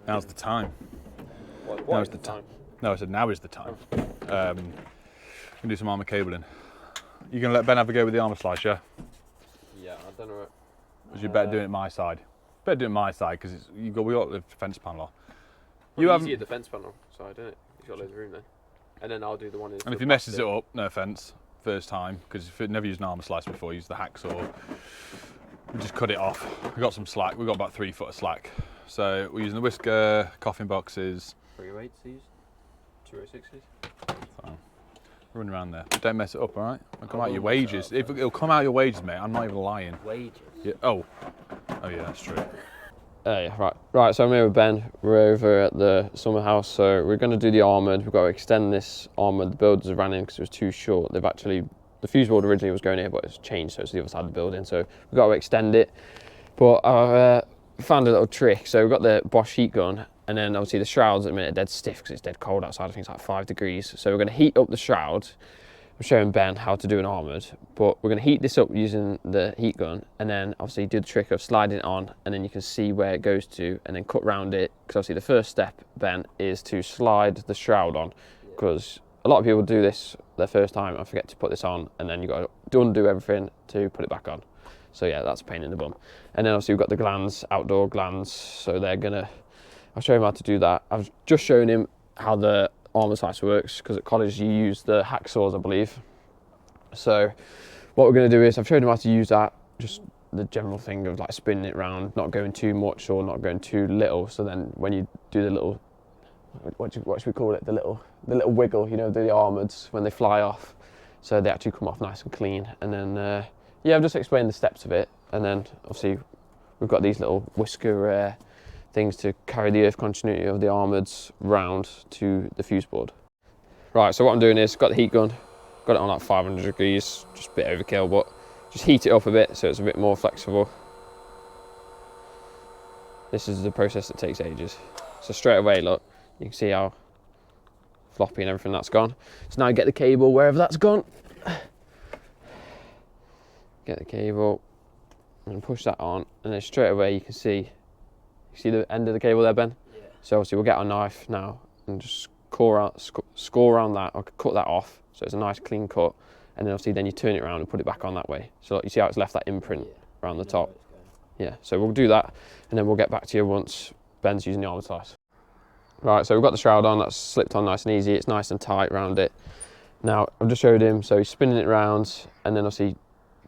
Now's the time. What Now is is the time? No, I said now is the time. Can do some armour cabling. You gonna let Ben have a go with the armour slice, yeah? Yeah, I don't know. Because you're better doing it my side. Better doing it my side because we got the fence panel. You have the fence panel side, isn't it? You've got loads of room then. And then I'll do the one. And if he messes it up, no offence, first time, because if you've never used an armour slice before, use the hacksaw. We just cut it off. We got some slack. We got about 3 foot of slack. So we're using the whisker, coffin boxes. 308s these, 206s. So, run around there. Don't mess it up, all right? It'll come out your wages. It'll come out your wages, mate. I'm not even lying. Wages? Yeah. Oh yeah, that's true. Yeah, right. So I'm here with Ben. We're over at the summer house. So we're going to do the armoured. We've got to extend this armoured. The builders have ran in because it was too short. They've actually, the fuse board originally was going here, but it's changed, so it's the other side of the building. So we've got to extend it. But I found a little trick. So we've got the Bosch heat gun, and then obviously the shrouds at the minute are dead stiff because it's dead cold outside. I think it's like 5 degrees. So we're going to heat up the shrouds. I'm showing Ben how to do an armoured, but we're going to heat this up using the heat gun, and then obviously do the trick of sliding it on, and then you can see where it goes to, and then cut round it, because obviously the first step, Ben, is to slide the shroud on, because a lot of people do this their first time and forget to put this on, and then you've got to undo everything to put it back on. So yeah, that's a pain in the bum. And then obviously we've got the glands, outdoor glands, so they're gonna, I'll show him how to do that. I've just shown him how the armour slice works, because at college you use the hacksaws, I believe. So what we're going to do is, I've shown him how to use that, just the general thing of like spinning it around, not going too much or not going too little. So then when you do the little, what should we call it, the little wiggle, you know, the armoureds when they fly off, so they actually come off nice and clean. And then yeah, I've just explained the steps of it, and then obviously we've got these little whisker things to carry the earth continuity of the armoureds round to the fuse board. Right, so what I'm doing is, got the heat gun, got it on like 500 degrees, just a bit overkill, but just heat it up a bit so it's a bit more flexible. This is the process that takes ages. So straight away, look, you can see how floppy and everything that's gone. So now you get the cable wherever that's gone. Get the cable and push that on, and then straight away you can see the end of the cable there, Ben? Yeah. So obviously we'll get our knife now and just score around that, or cut that off so it's a nice clean cut, and then obviously then you turn it around and put it back on that way. So like, you see how it's left that imprint around the top? Yeah, so we'll do that, and then we'll get back to you once Ben's using the armour slice. Right, so we've got the shroud on, that's slipped on nice and easy, it's nice and tight around it. Now, I've just showed him, so he's spinning it round, and then obviously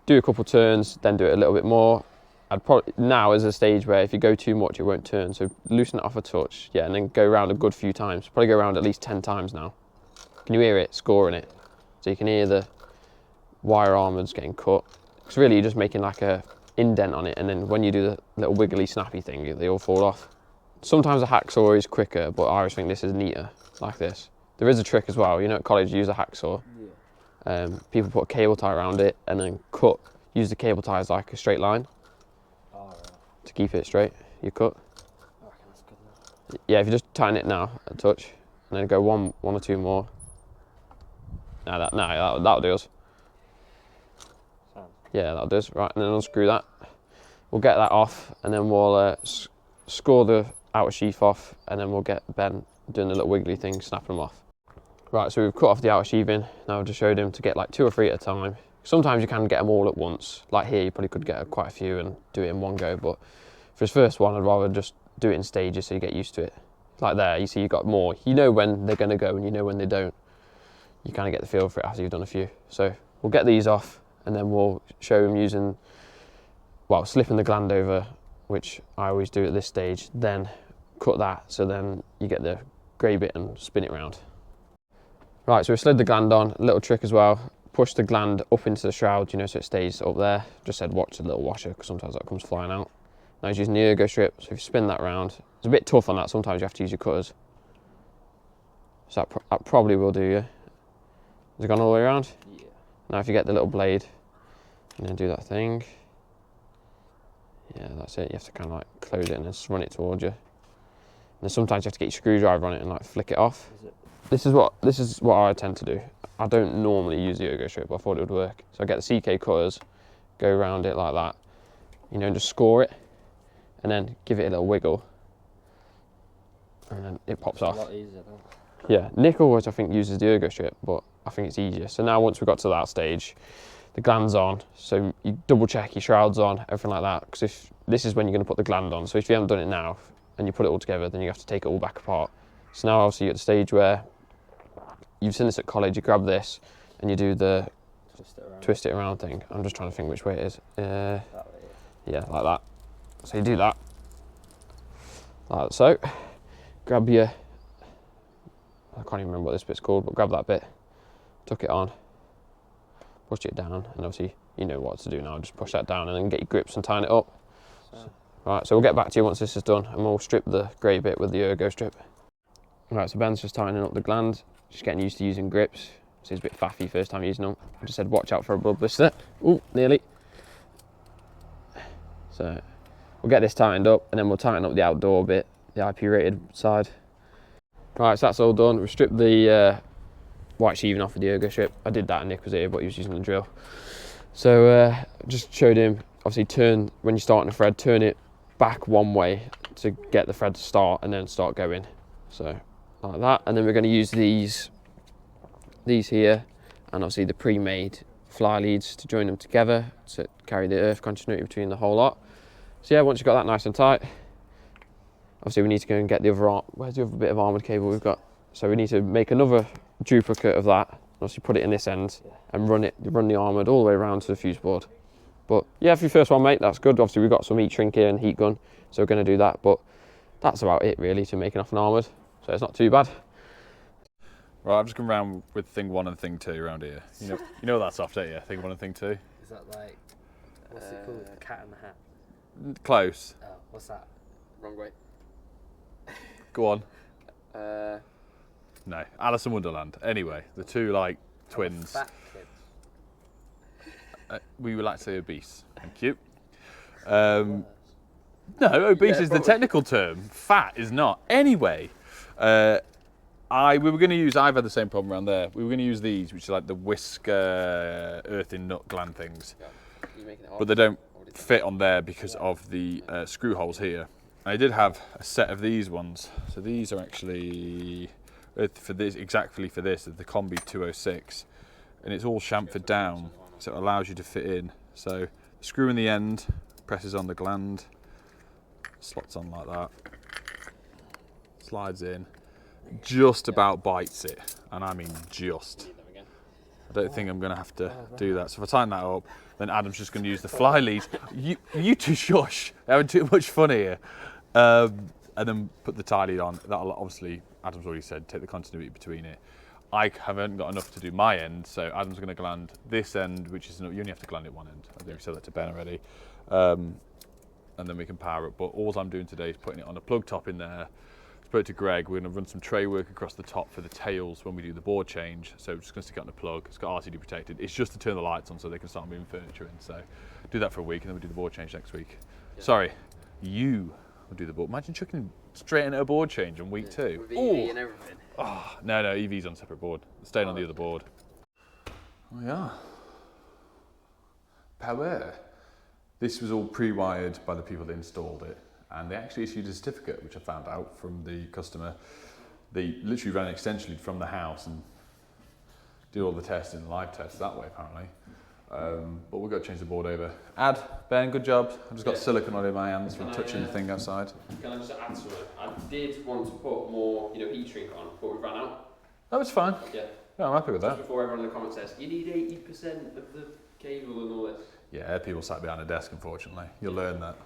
do a couple turns, then do it a little bit more. I'd probably, now is a stage where if you go too much, it won't turn, so loosen it off a touch, yeah, and then go around a good few times. Probably go around at least 10 times now. Can you hear it scoring it? So you can hear the wire armours getting cut. It's really you're just making like a indent on it, and then when you do the little wiggly snappy thing, they all fall off. Sometimes a hacksaw is quicker, but I always think this is neater, like this. There is a trick as well, you know at college you use a hacksaw. Yeah. People put a cable tie around it and then use the cable tie as like a straight line. To keep it straight, you cut. I reckon that's good enough. Yeah, if you just tighten it now, a touch, and then go one or two more. That'll do us. Yeah, that'll do us. Right, and then unscrew that. We'll get that off, and then we'll score the outer sheath off, and then we'll get Ben doing the little wiggly thing, snapping them off. Right, so we've cut off the outer sheathing. Now I've just showed him to get like 2 or 3 at a time. Sometimes you can get them all at once. Like here, you probably could get quite a few and do it in one go, but for his first one, I'd rather just do it in stages so you get used to it. Like there, you see you've got more. You know when they're gonna go and you know when they don't. You kind of get the feel for it after you've done a few. So we'll get these off, and then we'll show him using, well, slipping the gland over, which I always do at this stage, then cut that, so then you get the grey bit and spin it round. Right, so we slid the gland on, a little trick as well. Push the gland up into the shroud, you know, so it stays up there. Just said watch the little washer, because sometimes that comes flying out. Now he's using the ergo strip, so if you spin that round, it's a bit tough on that, sometimes you have to use your cutters. So that probably will do, yeah? Has it gone all the way around? Yeah. Now if you get the little blade, and then do that thing. Yeah, that's it, you have to kind of like close it and then run it towards you. And then sometimes you have to get your screwdriver on it and like flick it off. This is what I tend to do. I don't normally use the ergo strip, but I thought it would work. So I get the CK cutters, go around it like that, you know, and just score it, and then give it a little wiggle. and then it pops It's off. a lot easier, though. Yeah, Nick always, I think, uses the ergo strip, but I think it's easier. So now once we got to that stage, the gland's on, so you double check your shrouds on, everything like that, because if this is when you're going to put the gland on. So if you haven't done it now and you put it all together, then you have to take it all back apart. So now obviously you're at the stage where you've seen this at college, you grab this and you do the twist it around thing. I'm just trying to think which way it is. That way, Yeah, like that. So you do that, like so. Grab your, I can't even remember what this bit's called, but grab that bit, tuck it on, push it down, and obviously you know what to do now, just push that down and then get your grips and tighten it up. Right, so we'll get back to you once this is done and we'll strip the grey bit with the ergo strip. Right, so Ben's just tightening up the gland, just getting used to using grips. So he's a bit faffy first time using them. I just said watch out for a blood blister. Ooh, nearly. So we'll get this tightened up and then we'll tighten up the outdoor bit, the IP rated side. Right, so that's all done. We've stripped the white sheathing off with the ergo strip. I did that and Nick was here, but he was using the drill. So just showed him, obviously turn, when you're starting a thread, turn it back one way to get the thread to start and then start going. So like that, and then we're going to use these here and obviously the pre-made fly leads to join them together to carry the earth continuity between the whole lot. So yeah, once you've got that nice and tight, obviously we need to go and get the other arm. Where's the other bit of armoured cable we've got? So we need to make another duplicate of that, obviously put it in this end and run the armoured all the way around to the fuse board. But yeah, for your first one, mate, that's good. Obviously we've got some heat shrink here and heat gun, so we're going to do that, but that's about it really to making off an armoured, so it's not too bad. Right, I've just come round with thing 1 and thing 2 around here. You know that's off, don't you? Thing 1 and thing 2. Is that like, what's it called? The Cat in the Hat? Close. Oh, what's that? Wrong way. Go on. Uh, No, Alice in Wonderland. Anyway, the two like twins. Fat kids. We would like to say obese. Thank you. No, obese is the technical term. Fat is not. Anyway, we were going to use. I've had the same problem around there. We were going to use these, which are like the whisker earthen nut gland things, but they don't fit on there because of the screw holes here. I did have a set of these ones. So these are actually for this, exactly for this, the Combi 206, and it's all chamfered down, so it allows you to fit in. So the screw in the end presses on the gland, slots on like that, slides in, just about bites it, and I mean just. I don't think I'm going to have to do that. So if I tighten that up, then Adam's just going to use the fly lead. You two shush, they're having too much fun here. And then put the tie lead on. That'll obviously, Adam's already said, take the continuity between it. I haven't got enough to do my end, so Adam's going to gland this end, which is, you only have to gland it one end. I think we said that to Ben already. And then we can power it. But all I'm doing today is putting it on a plug top in there. Spoke to Greg, we're going to run some tray work across the top for the tails when we do the board change. So we're just going to stick it on the plug. It's got RTD protected. It's just to turn the lights on so they can start moving furniture in. So do that for a week and then we do the board change next week. Yeah. Sorry, you will do the board. Imagine chucking straight into a board change on week 2. With EV and everything. Oh, no, EV's on a separate board. It's staying on the other board. Oh yeah. Power. This was all pre-wired by the people that installed it. And they actually issued a certificate, which I found out from the customer. They literally ran an extension lead from the house and did all the testing, live tests that way apparently. But we've got to change the board over. Ben, good job. I've just got silicone on in my hands from touching the thing outside. Can I just add to it? I did want to put more, heat shrink on, but we ran out. That was fine. Yeah. Yeah, I'm happy with that. Just before everyone in the comments says, you need 80% of the cable and all this. Yeah, people sat behind a desk, unfortunately. You'll learn that.